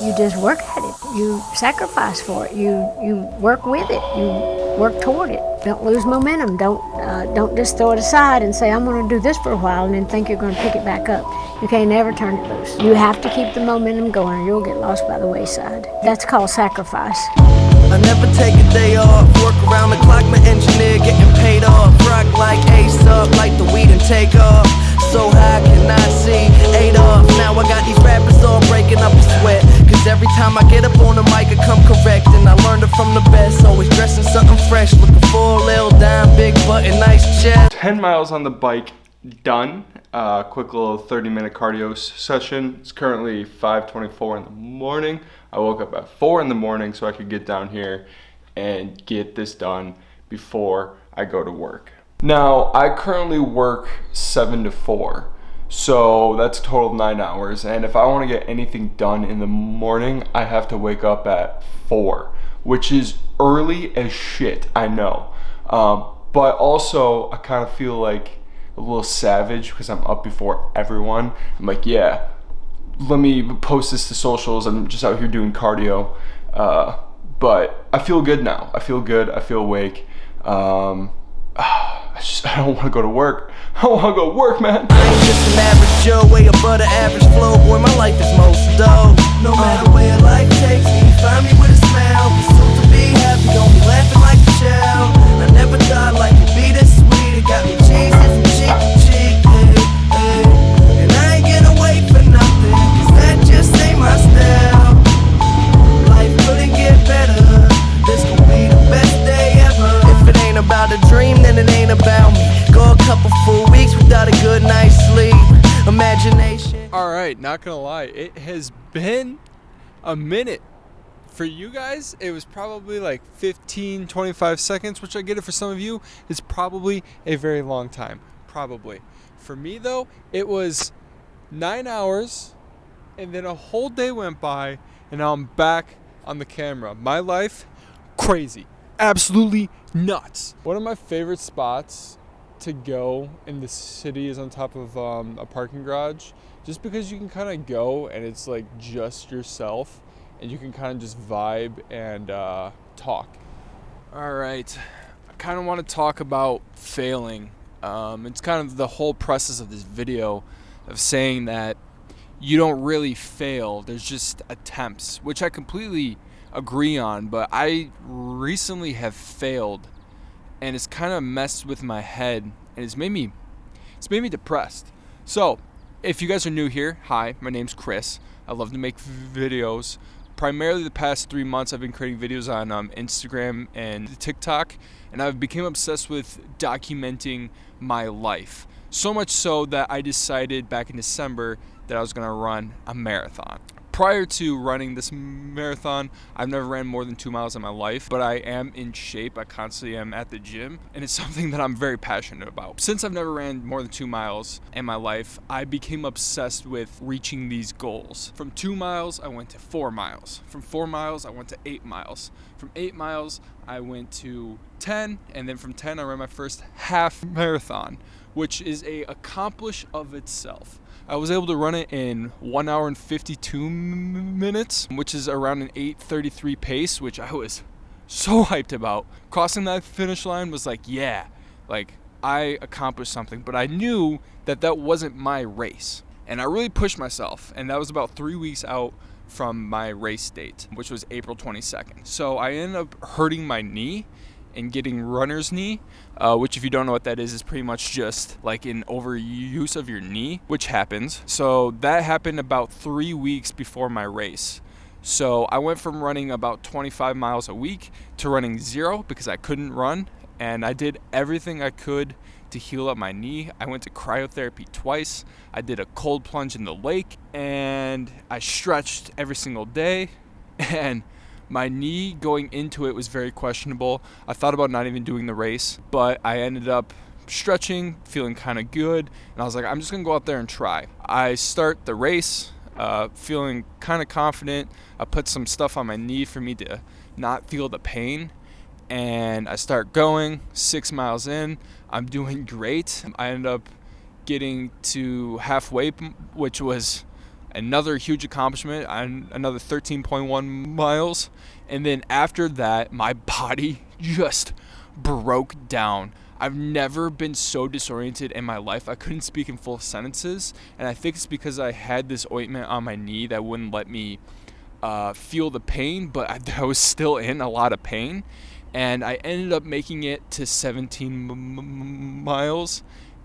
You just work at it. You sacrifice for it. You work with it. You work toward it. Don't lose momentum. Don't just throw it aside and say, I'm going to do this for a while and then think you're going to pick it back up. You can't never turn it loose. You have to keep the momentum going or you'll get lost by the wayside. That's called sacrifice. I never take a day off, work around the clock, my engineer getting paid off. Rock like Ace up, like the weed and take off. So high, cannot see, 8 off. Now I got these rappers all breaking up a sweat. Cause every time I get up on the mic I come correct. And I learned it from the best, always dressing something fresh. Looking for a little dime, big button, nice chest. 10 miles on the bike, done. Quick little 30-minute cardio session. It's currently 5:24 in the morning. I woke up at 4 in the morning so I could get down here and get this done before I go to work. Now, I currently work 7 to 4, so that's a total of 9 hours. And if I want to get anything done in the morning, I have to wake up at 4, which is early as shit, I know. But also, I kind of feel like a little savage because I'm up before everyone. I'm like, yeah, let me post this to socials. I'm just out here doing cardio. But I feel good now. I feel good. I feel awake. I don't want to go to work. I don't want to go to work, man. I ain't just an average Joe, way above the average flow. Boy, my life is most dope. No matter where life takes me, find me with a smile. Be soon to be happy, don't be laughing like a child. I never thought life would be this sweet. It got me cheesing from cheek to cheek, and I ain't gonna wait for nothing, cause that just ain't my style. Life couldn't get better. This gon' be the best day ever. If it ain't about a dream, then it ain't about me. Go a couple full weeks without a good night's sleep. Imagination. Alright, not gonna lie, it has been a minute. For you guys, it was probably like 15, 25 seconds, which I get it for some of you. It's probably a very long time. Probably. For me, though, it was 9 hours, and then a whole day went by, and now I'm back on the camera. My life, crazy. Absolutely nuts. One of my favorite spots to go in the city is on top of a parking garage, just because you can kind of go, and it's like just yourself. And you can kind of just vibe and talk. All right, I kind of want to talk about failing. It's kind of the whole process of this video of saying that you don't really fail. There's just attempts, which I completely agree on. But I recently have failed, and it's kind of messed with my head, and it's made me depressed. So, if you guys are new here, hi, my name's Chris. I love to make videos. Primarily the past 3 months I've been creating videos on Instagram and TikTok, and I've become obsessed with documenting my life. So much so that I decided back in December that I was going to run a marathon. Prior to running this marathon, I've never ran more than 2 miles in my life, but I am in shape. I constantly am at the gym, and it's something that I'm very passionate about. Since I've never ran more than 2 miles in my life, I became obsessed with reaching these goals. From 2 miles, I went to 4 miles. From 4 miles, I went to 8 miles. From 8 miles, I went to 10, and then from 10, I ran my first half marathon, which is a accomplish of itself. I was able to run it in 1 hour and 52 minutes, which is around an 8:33 pace, which I was so hyped about. Crossing that finish line was like, yeah, like I accomplished something, but I knew that that wasn't my race. And I really pushed myself, and that was about 3 weeks out from my race date, which was April 22nd. So I ended up hurting my knee and getting runner's knee, which if you don't know what that is pretty much just like an overuse of your knee, which happens. So that happened about 3 weeks before my race. So I went from running about 25 miles a week to running 0 because I couldn't run, and I did everything I could to heal up my knee. I went to cryotherapy twice. I did a cold plunge in the lake, and I stretched every single day, and my knee going into it was very questionable. I thought about not even doing the race, but I ended up stretching, feeling kind of good, and I was like, I'm just gonna go out there and try. I start the race, feeling kind of confident. I put some stuff on my knee for me to not feel the pain, and I start going. 6 miles in, I'm doing great. I ended up getting to halfway, which was Another huge accomplishment, another 13.1 miles. And then after that, my body just broke down. I've never been so disoriented in my life. I couldn't speak in full sentences. And I think it's because I had this ointment on my knee that wouldn't let me feel the pain, but I was still in a lot of pain. And I ended up making it to 17 miles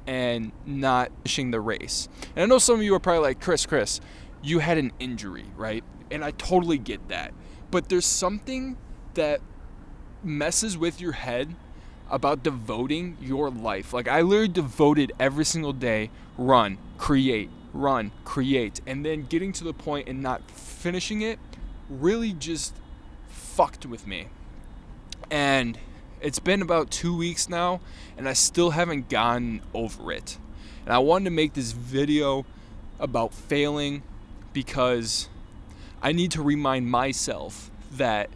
and not finishing the race. And I know some of you are probably like, Chris, you had an injury, right? And I totally get that. But there's something that messes with your head about devoting your life. Like, I literally devoted every single day, run, create, and then getting to the point and not finishing it really just fucked with me. And it's been about 2 weeks now, and I still haven't gotten over it. And I wanted to make this video about failing because I need to remind myself that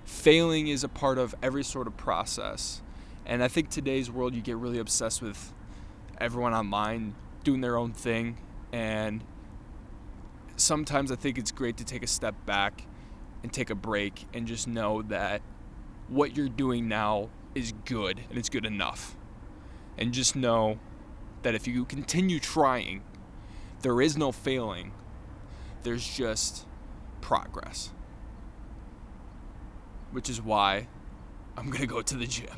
failing is a part of every sort of process. And I think today's world, you get really obsessed with everyone online doing their own thing. And sometimes I think it's great to take a step back and take a break and just know that what you're doing now is good and it's good enough. And just know that if you continue trying, there is no failing. There's just progress. Which is why I'm going to go to the gym.